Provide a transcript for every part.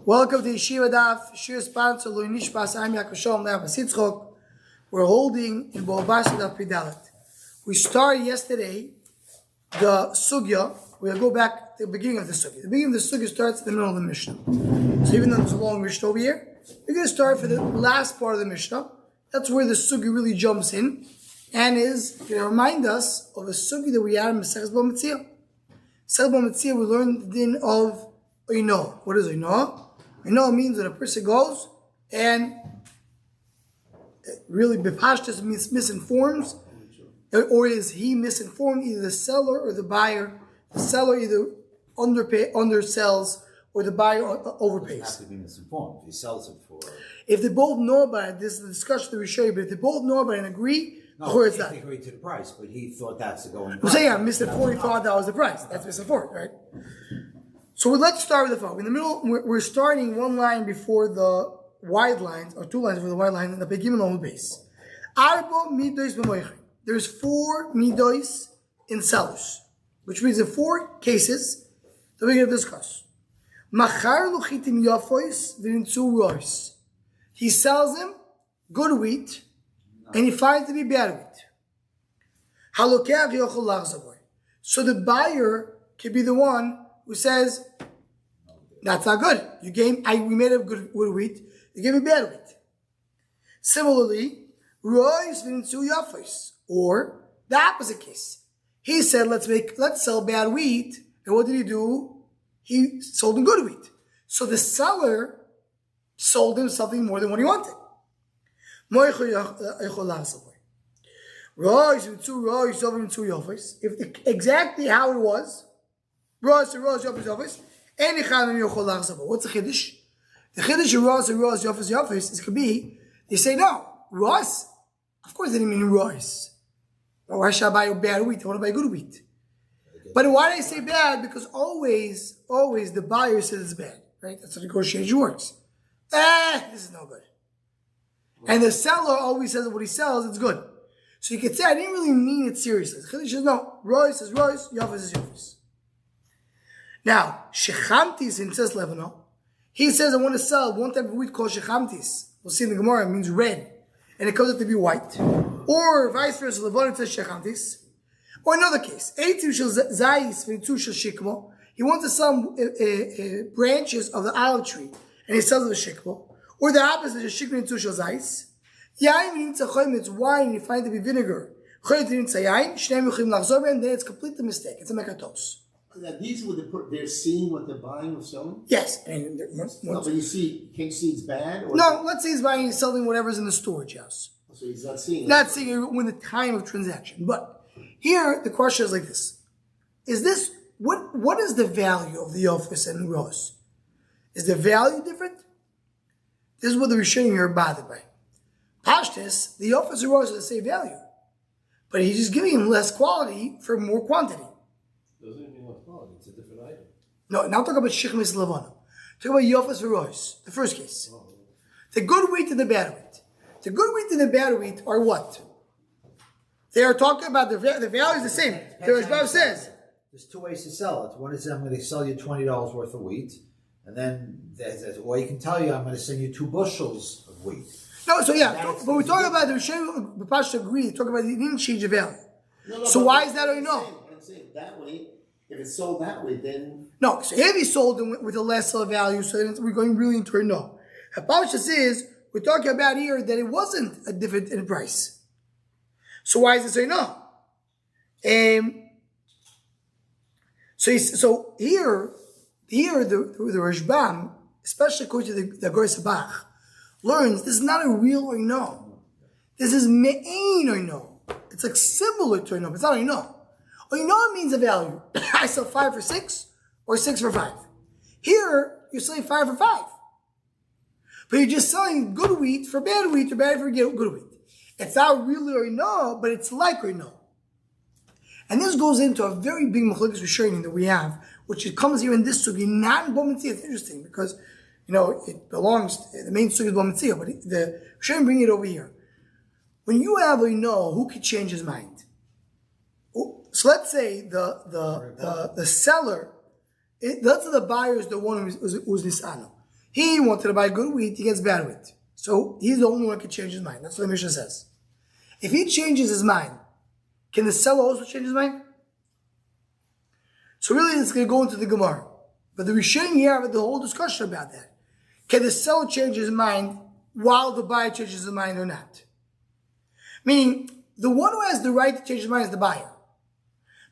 Welcome to Yeshiva Daf. Shir sponsor Lo Nishbas Am Yaakov Lev Sitzchok. We're holding in Basra Daf Pidalet. We started yesterday the sugya. We're going to go back to the beginning of the sugya. The beginning of the sugya starts in the middle of the Mishnah. So even though there's a long Mishnah over here, we're going to start for the last part of the Mishnah. That's where the sugya really jumps in and is going to remind us of a sugya that we had in Masechus Bava Metzia. Masechus Bava Metzia, we learned the din of Oino. What is Oino? Oino means when a person goes and really bepashtas means misinforms, or is he misinformed, either the seller or the buyer. The seller either undersells or the buyer overpays. He has to be misinformed. He sells it for. If they both know about it, this is the discussion that we show you, but if they both know about it and agree, it's that. They agreed to the price, but he thought that's the going price. Well, say, yeah, Mr. $45 the price. That's misinformed, right? So let's start with the phone. In the middle, we're starting one line before the wide lines, or two lines before the wide line, and the begimel on the base. Arba midois b'moichin. There's 4 midois in sellers, which means in 4 cases that we're going to discuss. Machar luchitim yafois v'nitzu rois. He sells them good wheat, and he finds to be bad wheat. Halokeach yochol lachzaboy. So the buyer can be the one who says, that's not good. We made a good wheat. You gave me bad wheat. Similarly, rois v'nitzu yafois. Or the opposite case. He said, let's sell bad wheat. And what did he do? He sold him good wheat. So the seller sold him something more than what he wanted. If exactly how it was, what's the chiddush? The chiddush of Rosh Yofis is could be, they say no, Rosh. Of course they didn't mean Rosh. Why should I buy a bad wheat? I want to buy good wheat. But why do I say bad? Because always the buyer says it's bad, right? That's how negotiation works. This is no good. And the seller always says what he sells, it's good. So you could say, I didn't really mean it seriously. The Chiddush says, no, Royce is Royce, Yafis is Yafis. Now, Shechamtis in says Levano, he says, I want to sell one type of wheat called Shechamtis. We'll see in the Gemara, it means red. And it comes out to be white. Or vice versa, Levano says Shechamtis. Or another case, he wants to sell branches of the olive tree, and he sells it with shikmo. Or the opposite is shikmo into shel zayis. It's wine, and you find it to be vinegar. And then it's completely mistake. It's a mekatos. These they're seeing what they're buying or selling? Yes. But can't you see it's bad? Or no, let's say he's buying and selling whatever's in the storage house. So he's not seeing it. Not seeing it when the time of transaction. But here, the question is like this. What is the value of the office and Rosh? Is the value different? This is what the Rishonim here are bothered by. Pashtus, the office and Rosh is the same value. But he's just giving him less quality for more quantity. Doesn't even mean less quality, it's a different item. No, now talk about Shechmis Levana. Talk about Yofas and Rosh, the first case. The good wheat and the bad wheat. The good wheat and the bad wheat are what? They are talking about the value is the same. The Rashbam says there's 2 ways to sell it. One is I'm going to sell you $20 worth of wheat, and then or you can tell you I'm going to send you 2 bushels of wheat. No, so yeah, but we're talking about the Rishon B'Pash agree. Talking about the didn't change the value. No, so why is that? I know. I'm saying that way. If it's sold that way, then no. So if he sold them with a lesser value, so then we're going really into it. No, B'Pash is we're talking about here that it wasn't a different in price. So why is it saying no? So here the Rashbam, especially according to the Goy Sabach, learns this is not a real Oino. This is me'ain Oino. It's like similar to Oino, but it's not Oino. Oino means a value. I sell 5 for 6 or 6 for 5. Here, you're selling 5 for 5. But you're just selling good wheat for bad wheat or bad for good wheat. It's not really Oino, but it's like Oino. And this goes into a very big machlokes rishonim that we have, which it comes here in this sugi, not in Bava Metzia. It's interesting because, it belongs, the main sugi is Bava Metzia, but the rishonim bring it over here. When you have Oino, who could change his mind? So let's say the seller, let's say the buyer is the one who's nisano. He wanted to buy good wheat, he gets bad wheat. So he's the only one who can change his mind. That's what the Mishnah says. If he changes his mind, can the seller also change his mind? So really it's going to go into the Gemara. But the Rishonim here have the whole discussion about that. Can the seller change his mind while the buyer changes his mind or not? Meaning, the one who has the right to change his mind is the buyer.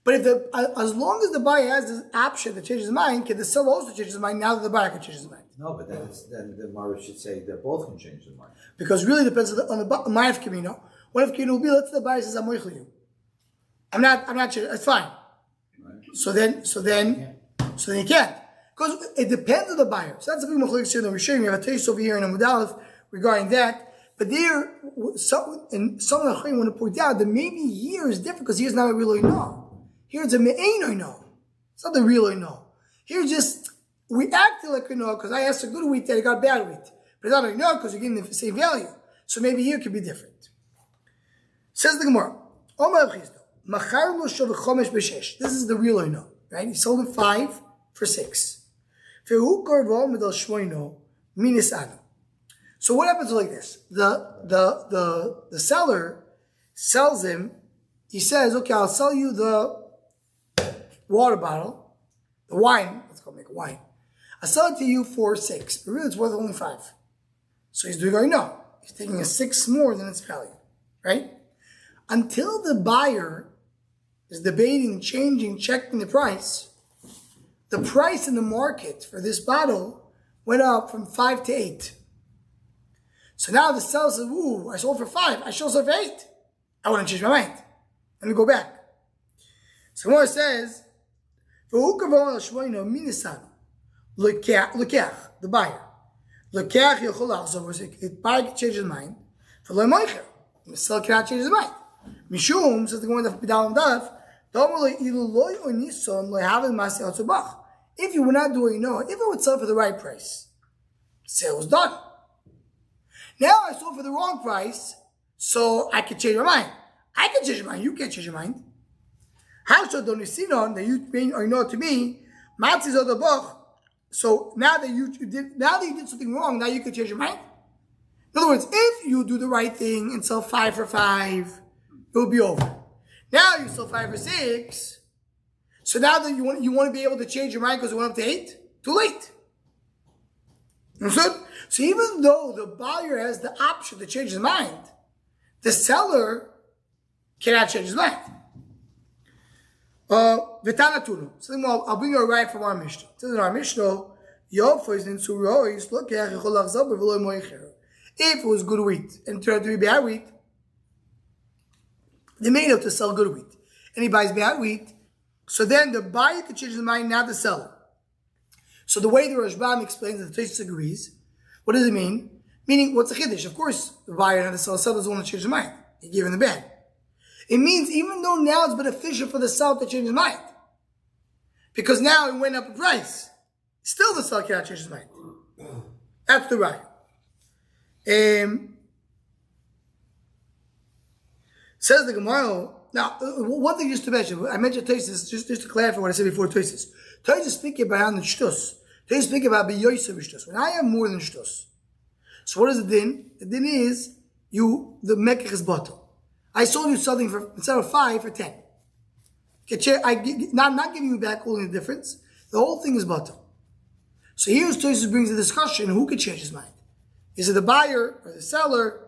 But as long as the buyer has this option to change his mind, can the seller also change his mind now that the buyer can change his mind? No, but then the Gemara should say that both can change their mind. Because it really depends on the Ma'af Kamino. What if Kamino will be, let's say the buyer says, I'm moichel you. I'm not sure, it's fine. Right. So then you can't. Because it depends on the buyer. So that's a big machlokes here that we're sharing. We have a taste over here in Amud Aleph regarding that. But there, some of the Chachamim want to point out that maybe here is different because here's not a real no. Here it's a me'ein no. It's not the real no. Here just, we acted like a no because I asked a good wheat that I got bad wheat. But it's not a no because you're getting the same value. So maybe here it could be different. Says the Gemara, this is the real no, right? He sold him 5 for 6. So what happens like this? The seller sells him, he says, okay, I'll sell you the water bottle, the wine, let's go make wine. I'll sell it to you for 6, but really it's worth only 5. So he's doing no. He's taking a 6 more than its value, right? Until the buyer is debating, changing, checking the price in the market for this bottle went up from 5 to 8. So now the seller says, ooh, I sold for 5. I should have sold for 8. I want to change my mind. Let me go back. So Gemara says, the buyer. The buyer can change his mind. The seller cannot change his mind. Mishum, says the Gemara in Bidal Daf, if you were not doing no, if it would sell for the right price, sale was done. Now I sold for the wrong price, so I can change my mind. I can change my mind. You can't change your mind. How so don't you see on that you mean or know to me? So now that you did something wrong, now you can change your mind. In other words, if you do the right thing and sell 5 for 5, it will be over. Now you sell 5 for 6. So now that you want to be able to change your mind because it went up to 8, too late. Understood? So even though the buyer has the option to change his mind, the seller cannot change his mind. V'tanatunu. So I'll bring you a right from our Mishnah. It says in our Mishnah, if it was good wheat and turned out to be bad wheat, they made it to sell good wheat. And he buys bad wheat, so then the buyer can change his mind, not the seller. So the way the Rashbam explains it, the Tosfos agrees. What does it mean? Meaning, what's the chiddush? Of course, the buyer and the seller doesn't want to change his mind. He gave him the bad. It means even though now it's beneficial for the seller to change his mind, because now it went up in price, still the seller cannot change his mind. That's the right. Says the Gemara. Now, one thing just to mention, I mentioned Tosfos just to clarify what I said before Tosfos. Tosfos speaking about the shtus. Tosfos speaking about b'yoyser b'shtus. When I have more than shtus. So what is the din? The din is the mekach is bottle. I sold you something for instead of 5 for 10. Now I'm not giving you back only the difference. The whole thing is bottle. So here's Tosfos brings the discussion: who can change his mind? Is it the buyer or the seller?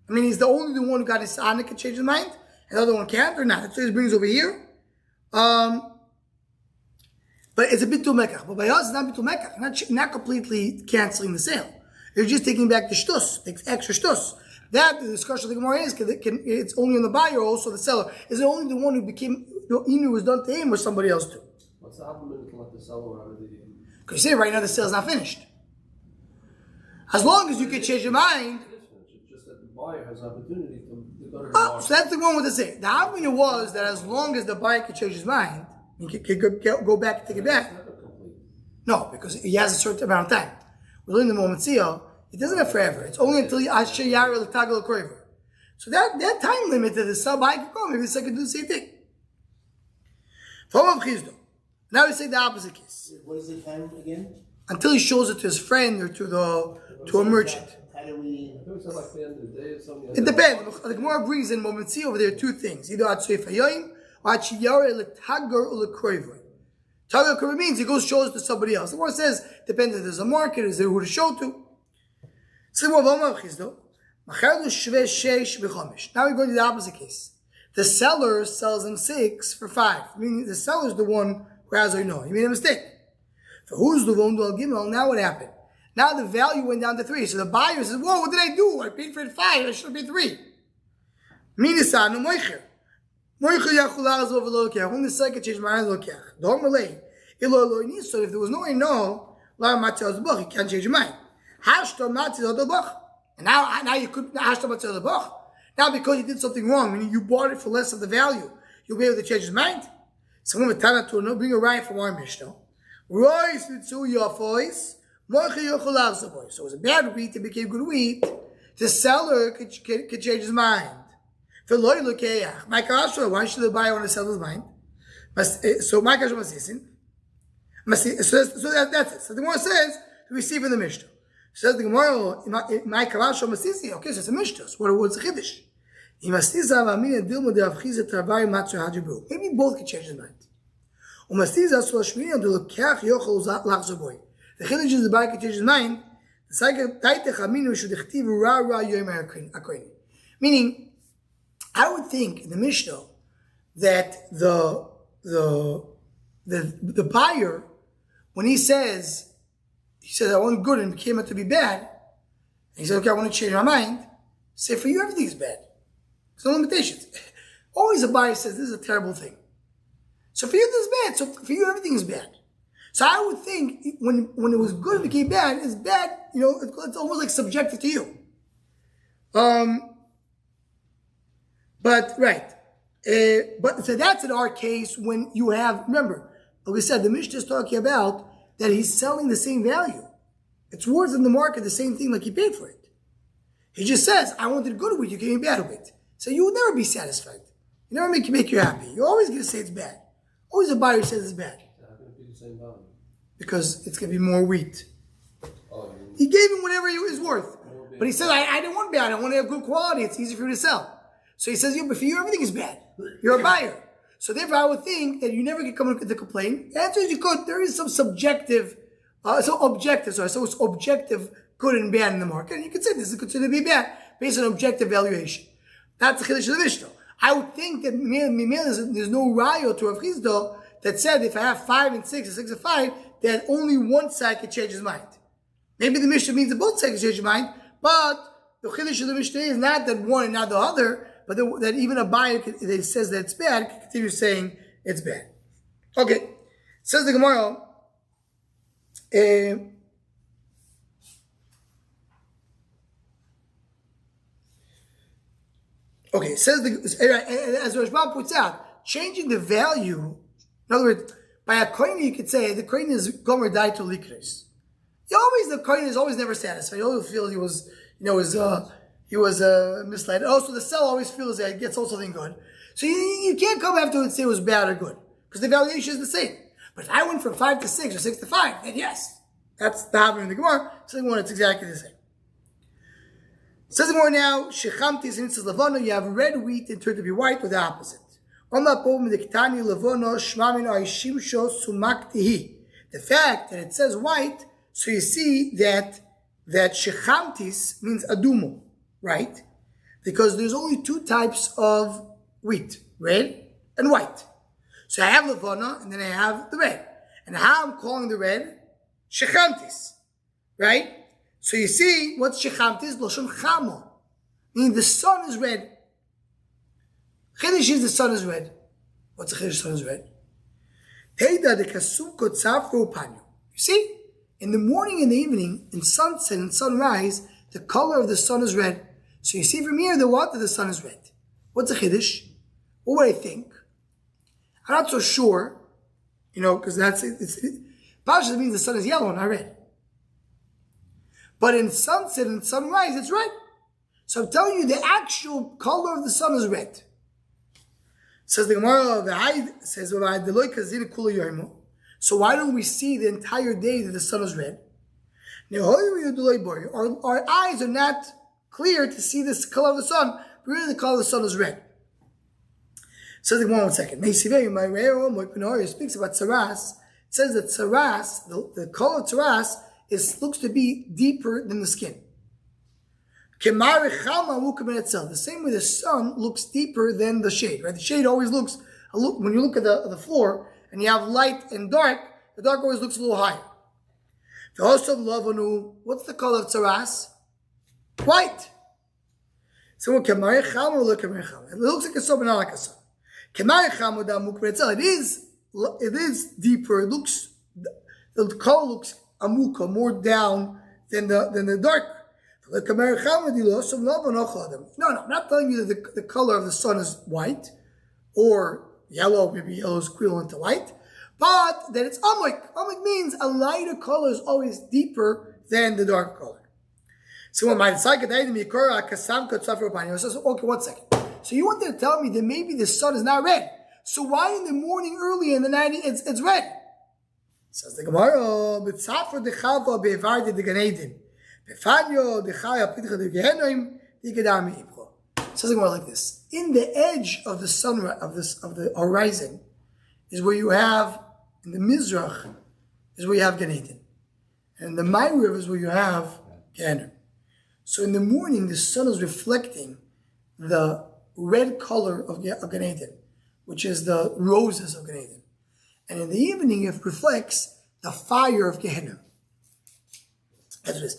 I mean, he's the only one who got his son that can change his mind. And the other one can't or not. That's what it brings over here. But it's a bit too mekach. But by us, it's not bit too mekach. Not completely canceling the sale. You're just taking back the shtus, the extra shtus. That, the discussion of the Gemara is, it's only on the buyer or also the seller. Is it only the one who became, he knew it was done to him or somebody else too? What's the argument to let the seller out of the game? Because you say right now the sale's not finished. As long as you can change your mind. It's just that the buyer has opportunity to go to the Oh, market. so that's the one with the say. The argument was that as long as the buyer can change his mind, he can go back and take it back. It's never complete. No, because he has a certain amount of time. We're in the moment seal. It doesn't have forever. It's only until Asher Yara L'Tagel Kroiver. So that time limit that the sub buyer can go, maybe the second do the same thing. Now we say the opposite case. What is the time again? until he shows it to his friend or to a merchant. How do we? It was like the end of the day or something. It depends. The Gemara brings in moment. See over there two things. Either at Seif Hayoim or at Shiyare Letagar Ulekroivoi. Tagar Kroivoi means he goes shows it to somebody else. The Gemara says depends if there's a market, is there who to show to. So now we're going to the opposite case. The seller sells him 6 for 5. Meaning the seller's the one who has no. He made a mistake. So who's the one to give him? Now what happened? Now the value went down to 3. So the buyer says, whoa, what did I do? I paid for it 5. I should have paid 3. Minisanu moicher. Moicher yachulaz over lokach. Only the second change my lokach. Don't relate. So if there was no, la matzah bach, you can't change your mind. Hashta matzah bach. And now you could hashta matzah bach. Now because you did something wrong, meaning you bought it for less of the value, you'll be able to change his mind. So I'm going to bring a riot from our Mishnah. Rois mitzu yafois. So it was a bad wheat, it became good wheat. The seller could change his mind. Why should the buyer want to sell his mind? So my kasha masisin. So that's it. So the Gemara says we see from the Mishnah. Says the Gemara, my kasha masisi. Okay, so it's a Mishnah. So what's the chiddush? Maybe both can change his mind. The chiddush is the buyer can change his mind. Meaning, I would think in the Mishnah that the buyer, when he says I want good and it came out to be bad, and he said, okay, I want to change my mind, say for you everything is bad. There's no limitations. Always a buyer says this is a terrible thing. So for you this is bad, so for you everything is bad. So I would think when it was good and became bad, it's bad, it's almost like subjective to you. But so that's in our case when you have, remember, like we said, the Mishnah is talking about that he's selling the same value. It's worth in the market the same thing like he paid for it. He just says, I wanted good wheat, you gave me bad wheat. So you will never be satisfied. You never make you happy. You're always going to say it's bad. Always a buyer says it's bad. Because it's going to be more wheat. He gave him whatever it was worth. But he said, I didn't want bad. I want to have good quality. It's easy for you to sell. So he says, but for you, everything is bad. You're a buyer. So therefore, I would think that you never can come to complain. The answer is you could. There is some objective good and bad in the market. And you could say this is considered to be bad based on objective valuation. That's the chiddush of the Mishnah. I would think that there's no raya to Rav Chizda that said if I have 5 and 6 or 6 and 5, that only one side can change his mind. Maybe the Mishnah means that both sides can change his mind, but the chiddush of the Mishnah is not that one and not the other, but that even a buyer that says that it's bad can continue saying it's bad. Okay, says the Gemara. Okay, says as Rashbam puts out, changing the value. In other words, by a coin, you could say the coin is gomer dai to likres. The coin is always never satisfied. You always feel he was misled. Also, the seller always feels that he gets also something good. So you can't come after and say it was bad or good because the valuation is the same. But if I went from 5 to 6 or 6 to 5, then yes, that's the happening in the Gemara. So it's exactly the same. Says more now, Shechamtis and Lavona, you have red wheat and turned to be white, or the opposite. The fact that it says white, so you see that Shechamtis means adumo, right? Because there's only 2 types of wheat, red and white. So I have Lavona and then I have the red. And how I'm calling the red? Shechamtis, right? So you see, what's shechamtis? Loshon chamo. Meaning the sun is red. Chiddush is the sun is red. What's the chiddush sun is red? Teida de kasum kotzav upanyo. You see, in the morning and the evening, in sunset and sunrise, the color of the sun is red. So you see from here, the water, the sun is red. What's the chiddush? What would I think? I'm not so sure, because Pasha means the sun is yellow, not red. But in sunset and sunrise, it's red. So I'm telling you, the actual color of the sun is red. Says the Gemara, So why don't we see the entire day that the sun is red? Our eyes are not clear to see this color of the sun, but really the color of the sun is red. So the one second. He speaks about tsaras. It says that tsaras, the color of tsaras, looks to be deeper than the skin. The same way the sun looks deeper than the shade, right? The shade always looks, when you look at the floor and you have light and dark, the dark always looks a little higher. What's the color of tsaras? White. So it looks like a sun, but not like a sun. It is deeper. It looks, the color looks amuka, more down than the dark. No, I'm not telling you that the color of the sun is white or yellow, maybe yellow is equivalent to white, but that it's amuk. Amuk means a lighter color is always deeper than the dark color. So when my okay, 1 second. So you wanted to tell me that maybe the sun is not red. So why in the morning early in the night it's red? Says the Gemara, says the Gemara like this. In the edge of the sun of the horizon is where you have, in the Mizrach is where you have Gan Eden. And the Ma'ariv is where you have Gehenna. So in the morning the sun is reflecting the red color of Gan Eden, which is the roses of Gan Eden. And in the evening it reflects the fire of Gehenna. That's what it is.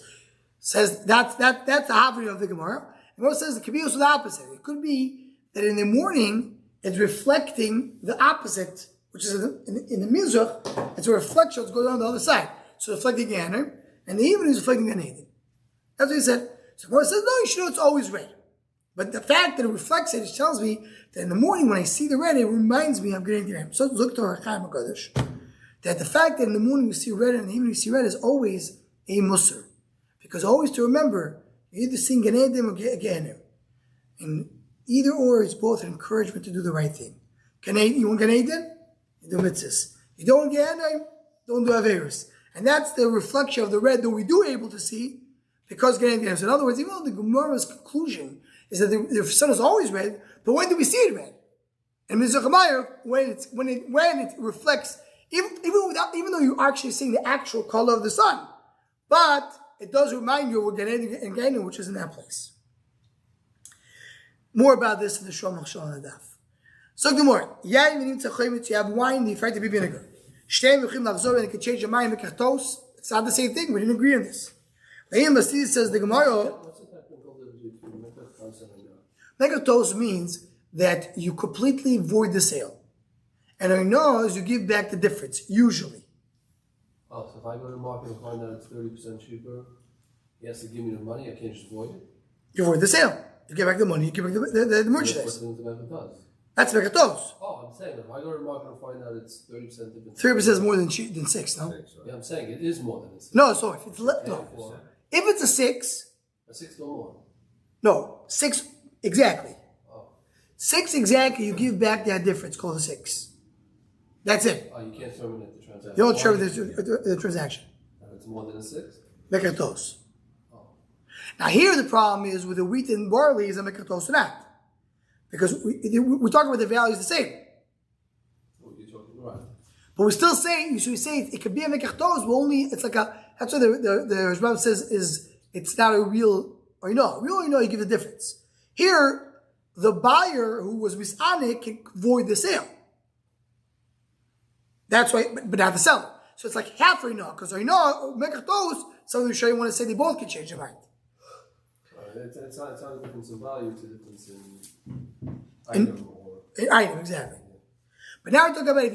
Says that's the Havri of the Gemara. And what says the Kabbalah is the opposite. It could be that in the morning it's reflecting the opposite, which is in the Mizrach, it's a reflection that's going on the other side. So reflecting Gehenna, and the evening is reflecting Gan Eden. That's what he said. So Gemara says, no, you should know it's always red. But the fact that it reflects it tells me that in the morning when I see the red, it reminds me of Gan Eden. So look to our Chaim HaKadosh, that the fact that in the morning you see red and in the evening you see red is always a musr. Because always to remember, you either sing Gan Eden or Gehenna. And either or is both an encouragement to do the right thing. You want Gan Eden? You do mitzvahs. You don't want Gehenna? Don't do Averis. And that's the reflection of the red that we do able to see because Gan Eden. So in other words, even though the Gemara's conclusion is that the sun is always red, but when do we see it red? And Mizrach Hamayr, when it reflects, even though you're actually seeing the actual color of the sun, but it does remind you of Gan Eden and Gehenna, which is in that place. More about this in the Shom Machshal on the Daf. So Gemara, you have wine, you find to be vinegar. And it can change your mind. It's not the same thing. We didn't agree on this. Says the Gemara. What's the technical difference between mekatos and Mekatos means that you completely void the sale, and I know is you give back the difference usually. Oh, so if I go to the market and find out it's 30% cheaper, he has to give me the money. I can't just void it. You void the sale. You give back the money. You give back the merchandise. What's the mekatos? That's Mekatos. Oh, I'm saying if I go to the market and find out it's 30% different. 30% is more than 6, no? Yeah, I'm saying it is more than a 6. No, so if it's no. If it's a 6, a 6 no more. No, 6 exactly. Oh. 6 exactly. You give back that difference called a 6. That's it. Oh, you can't terminate the transaction. You don't terminate the transaction. If it's more than a 6. Mekatos. Oh. Now here the problem is with the wheat and barley is a mekatos or not. Because we're talking about the values the same. What are you talking about? But we're still saying, you should say it could be a mekachtos, but only, it's like that's what the Rashbam says is, it's not a real, or you give the difference. Here, the buyer who was misanik can void the sale. That's why, but not the seller. So it's like half Rino, because Rino, mekachtos, something sure you want to say they both can change their mind. It's not a difference in value, it's a difference in item. Item, exactly. But now we're talking about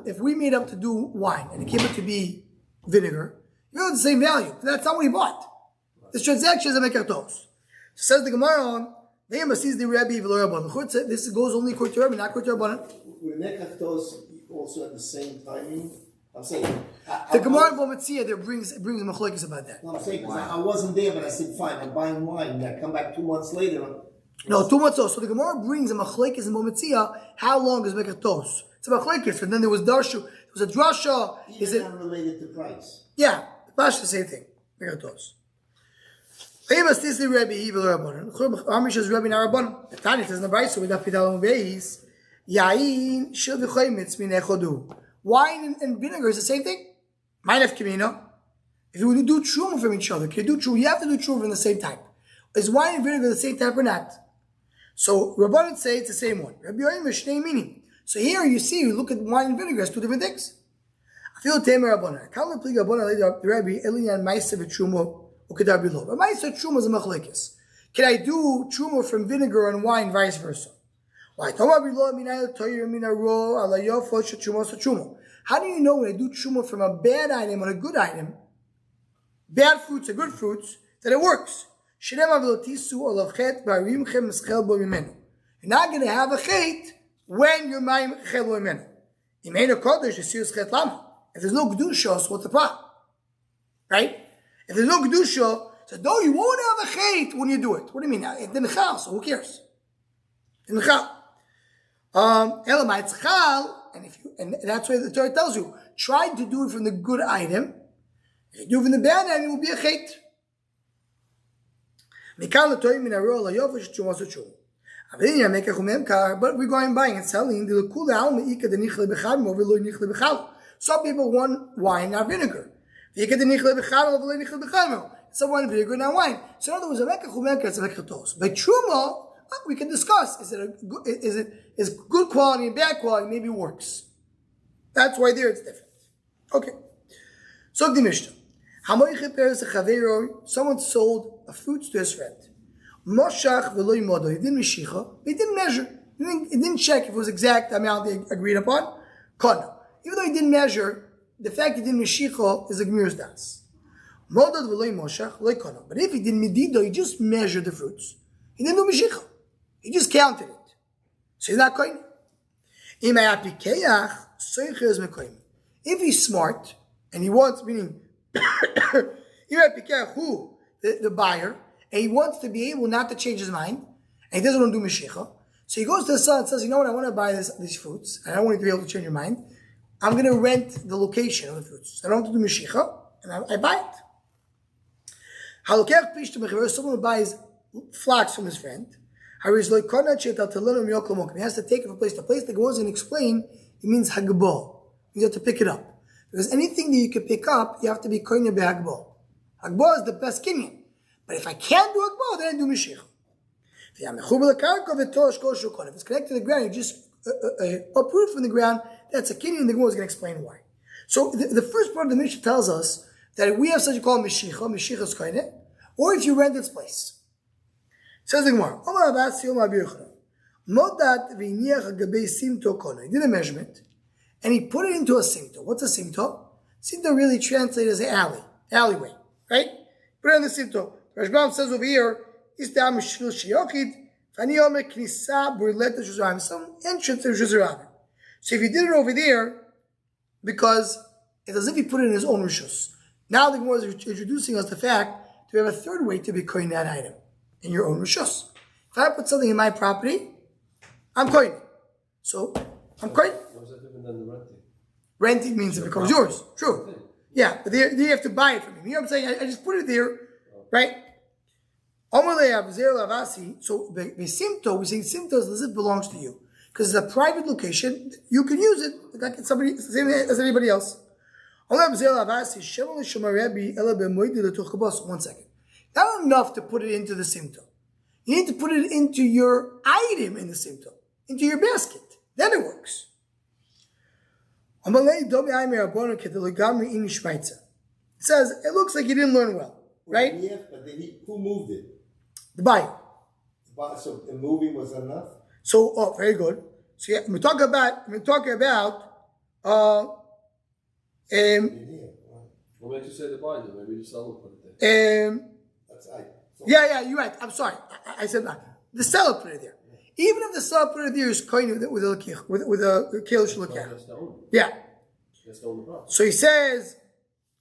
if we made up to do wine and it came up to be vinegar, you have the same value. That's not what he bought. This transaction is a mekachtos. So says the Gemara, this goes only according to Rabbi, not according to Rabbanan. With mekachtos also at the same timing. I'm saying the Gemara Bometzia there brings machlokes about that. No, I'm saying because I wasn't there, but I said fine. I'm buying wine. I come back 2 months later. No, 2 months old. So the Gemara brings a machlokes in Bometzia. How long is mekachtos? It's a machlokes. And then there was was a drasha. Is Even it? unrelated to price. Yeah, the same thing. Look at those. Famous this is Rabbi Evil Rabbanon. Amish is Rabbi Narabbanon. The Tanya says in the Brayso with Afidal Beis, Yain shel v'choymitz min echodu. Wine and vinegar is the same thing. Mine of Kimino. If you would do truma from each other, can you do truma? You have to do truma from the same type. Is wine and vinegar the same type or not? So Rabbanon say it's the same one. Rabbi Yoim is shnei minim. So here you see, you look at wine and vinegar as two different things. I feel temer Rabbanon. Kala plig Rabbanon later the Rabbi Elian Ma'aser v'truma. But Ma'aser truma is a machlekes. Can I do truma from vinegar and wine, vice versa? Why? How do you know when I do truma from a bad item on a good item, bad fruits or good fruits, that it works? You're not going to have a chet when you're ma'im chel mimenu. If there's no kedusha, so what's the problem? Right? If there's no kedusha, so no, you won't have a chet when you do it. What do you mean? It's in the chal, so who cares? In the chal. And that's why the Torah tells you, try to do it from the good item. If you do it from the bad item, it will be a chet. But we're going buying and selling. Some people want wine, not vinegar. Some want vinegar, not wine. So in other words, by truma, we can discuss: is good quality and bad quality? Maybe works. That's why there it's different. Okay. So the Mishnah. Someone sold a fruit to his friend. Moshach v'lo yimodo. He didn't mishicha. He didn't measure. He didn't check if it was exact amount they agreed upon. Kana. Even though he didn't measure, the fact he didn't mishicha is a gmir's das. Modod v'lo yimoshach lo kana. But if he didn't medido, he just measured the fruits. He didn't do mishicha. He just counted it. So he's not kohen. If he's smart and he wants, meaning the buyer, and he wants to be able not to change his mind, and he doesn't want to do mishicha, so he goes to the son and says, you know what, I want to buy these fruits, and I don't want you to be able to change your mind. I'm going to rent the location of the fruits. I don't have to do mishicha, and I buy it. Someone buys flax from his friend. He has to take it from place to place. The Gemara is going to explain, it means hagbah. You have to pick it up. Because anything that you can pick up, you have to be koine be'hagbah. Hagbah is the best kinyan. But if I can't do hagbah, then I do mishicha. If it's connected to the ground, you just uproot from the ground, that's a kinyan. The Gemara is going to explain why. So the first part of the Mishnah tells us that we have such a called mishicha, mishicha is koine, or if you rent its place. Says the Gemara, he did a measurement, and he put it into a simto. What's a simto? Simto really translated as an alleyway, right? Put it in the simto. Rashbam says over here, some entrance to Shuzarabim. So if he did it over there, because it's as if he put it in his own rishus. Now the Gemara is introducing us the fact that we have a third way to be kohen that item in your own rishus. If I put something in my property, I'm kohen. So I'm kohen. How's that different than the renting? Renting means it becomes yours. True. Yeah, but there you have to buy it from him. You know what I'm saying? I just put it there, right? So the simto, we say simto as it belongs to you. Because it's a private location, you can use it like somebody, same as anybody else. 1 second. Not enough to put it into the simto. You need to put it into your item in the simto, into your basket. Then it works. It says, it looks like you didn't learn well, right? Yeah, but who moved it? The buyer. So the moving was enough? So, very good. So yeah, we're talking about, What makes you say the buyer? Maybe the seller put it there. Yeah, you're right. I'm sorry. I said that. The seller put it there. Even if the seller put it there, is kohen with a kilish lokach. Yeah. So he says.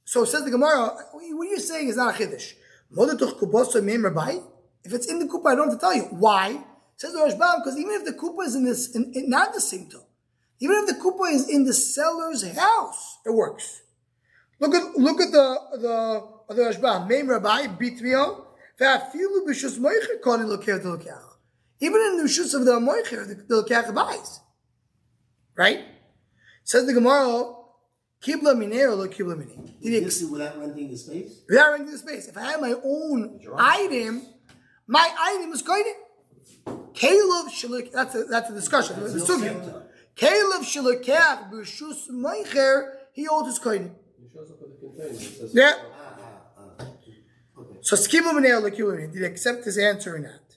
So says the Gemara. What you're saying is not a chiddush. If it's in the kupa, I don't have to tell you why. Says the Rashbam, because even if the kupa is in not the simto, Even if the kupa is in the seller's house, it works. Look at the Rashbam. Meim Rabbi Bitmio. Even in the rishus of the moicher, the lokach buys. Right? Says the Gemara, kibla mineh or lo kibla mineh. This is without renting the space? Without renting the space. If I have my own item, my item is koine. Caleb shalik. That's a discussion. It's a sugya. Caleb shalakach b'rishus moicher. He owns his koine. He shows up with a container. It says, Yeah. Okay. So skibla mineh or lo kibla mineh. Did he accept his answer or not?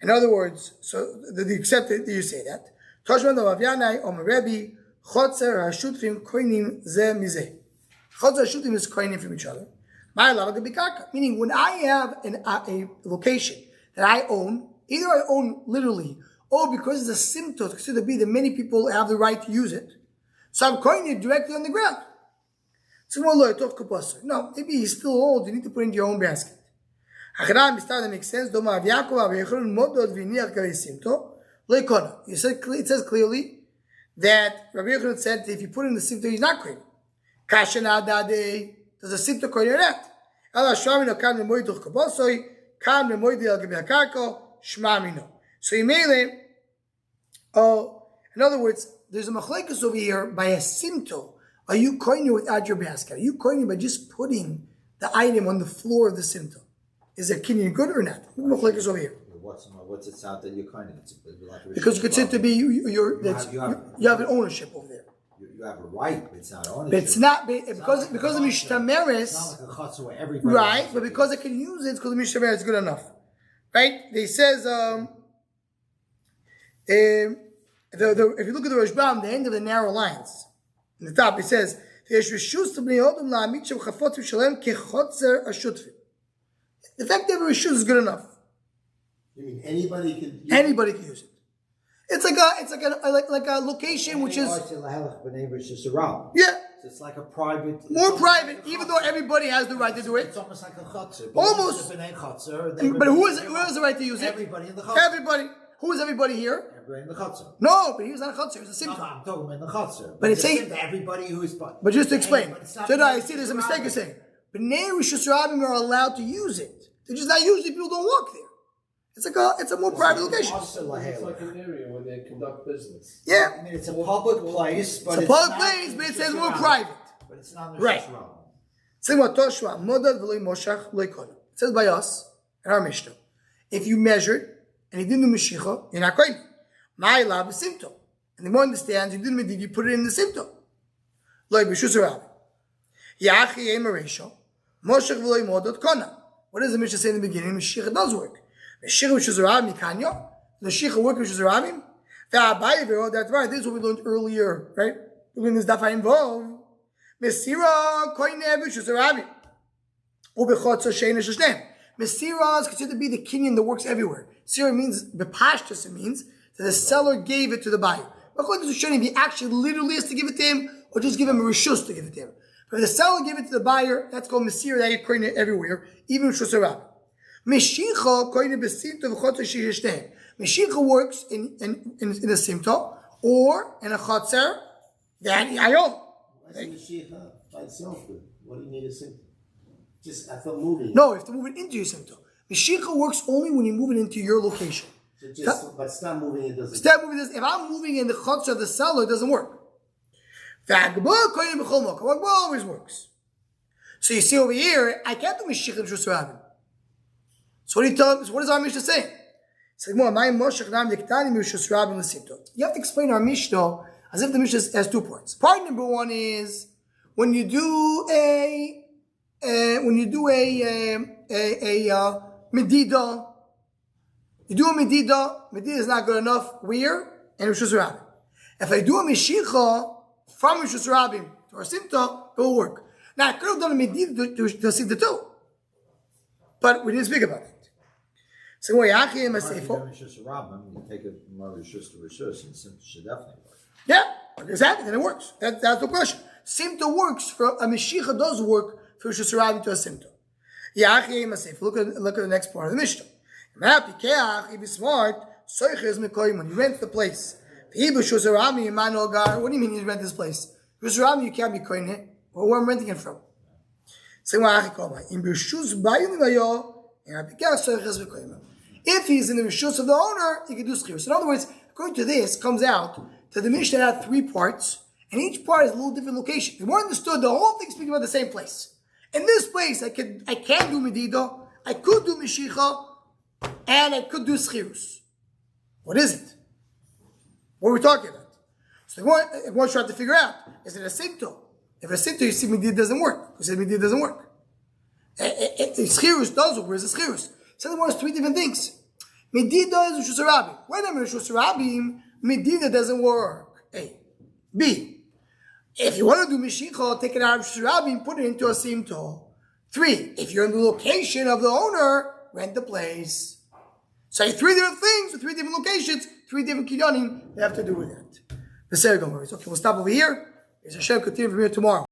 In other words, so did he accept it? Did you say that? Toshman Avyanai Omer Rebbe Chotzer Hashutfim Koinim Ze Mizeh. Chotzer Hashutfim is koinim from each other. Meaning, when I have a location that I own, either I own literally, or because it's a symptom, it's considered to be that many people have the right to use it, so I'm coining it directly on the ground. So no, maybe he's still old. You need to put it in your own basket. That makes sense. It says clearly that Rabbi Yochanan said that if you put it in the simto, he's not kohen. Does the simto kohen or not? So you made in other words, there's a machlekes over here by a simto. Are you kohen without your basket? Are you kohen by just putting the item on the floor of the simto? Is it kinyan good or not? Machlekes over here. What's it sound that you're kind of? Because you consider to be you have an ownership over there. You have a right, but it's not ownership. But it's not because of mishtameres. It's not like a chutz where everybody. Right, but because I can use it, because the mishtameres is good enough. Right? They says if you look at the Rashbam, the end of the narrow lines, in the top it says the fact that every shoe is good enough. You mean anybody can use Anybody can use it. It's like a location which is yeah. It's like a private. More private, even though everybody has the right to do it. It's almost like a chutzner. Almost. But who has the right to use it? Everybody in the chutzner. Everybody. Who is everybody here? Everybody in the chutzner. No, but he was not a chutzner. He was a simcha. No, I'm talking about in the chutzner. But it's saying everybody who's. But just to explain, so I see there's a mistake you're saying. But Bnei Rishus Rabim are allowed to use it. They're just not usually people don't walk there. It's a more private location. It's like an area where they conduct business. Yeah. I mean, it's a public place, but it's a public place, but it says more private. But it's not right. It says by us in our Mishnah, if you measured and you didn't do Meshicha, you're not kohen. Ma'ila b'simto. And the more understands, you didn't medid, you put it in the simto. Loi b'shus rabbi. Yachi emaresho. Moshech v'loi modot kona. What does the Mishnah say in the beginning? Meshicha does work. Meshicha b'shus rabbi mikanyo. The Meshicha work b'shus rabbi. That's right. This is what we learned earlier, right? We learned this dafa involved. Mesira koine b'shus rabbi. U'bechotzo sheina sheshnem. Mesira is considered to be the kinyan that works everywhere. Mesira means, bepashtus, it means that the seller gave it to the buyer. If he actually literally has to give it to him, or just give him a rishus to give it to him. But if the seller gave it to the buyer, that's called Mesira, that get koine everywhere, even rishus rabbi. Meshicha koine b'simto v'chotzo sheina sheshnem. Meshicha works in a simto, or in a chotzer that I own. Why is Mashiach by itself good? What do you need a simcha? Just I thought moving. No, you have to move it into your simto. Mashiach works only when you move it into your location. So but stop moving it doesn't. Stop moving this. If I'm moving in the chutz of the seller, it doesn't work. Always works. So you see over here, I can't do Mashiach and Shus Rabim. So what do you tell us? What is our Mishnah saying? It's like, you have to explain our Mishnah as if the Mishnah has 2 points. Part number 1 is when you do a medida, you do a medida is not good enough. Where? And Rishus Rabim. If I do a meshicha from Rishus Rabim to our simta, it will work. Now I could have done a medida to simta too, but we didn't speak about it. So when you take it more rishus to rishus, and simta should definitely work. Yeah, exactly. Then it works. That's the question. Simta works for a meshicha. Does work for Rishus Rabim to a simta. Look at the next part of the Mishnah. If you're smart, when you rent the place, What do you mean you rent this place? You can't be kohen here. Well, where I'm renting it from? If he's in the rishus of the owner, he can do schirus. So in other words, according to this, comes out that the Mishnah had 3 parts, and each part is a little different location. The more understood, the whole thing speaking about the same place. In this place, I can do medida, I could do mishicha, and I could do schirus. What is it? What are we talking about? So everyone's trying to figure out, is it a sinto? If a sinto, you see medida doesn't work. You say medida doesn't work. If schirus does work, where's the schirus? So they want 3 different things. Medida is Rishus Rabim. When I'm in Rishus Rabim, Medida doesn't work. A. B. If you want to do Mishicha, take it out of Rishus Rabim, put it into a Simto. 3. If you're in the location of the owner, rent the place. So 3 different things with 3 different locations, 3 different Kinyanim, they have to do with that. Okay, we'll stop over here. Is Hashem continue from here tomorrow.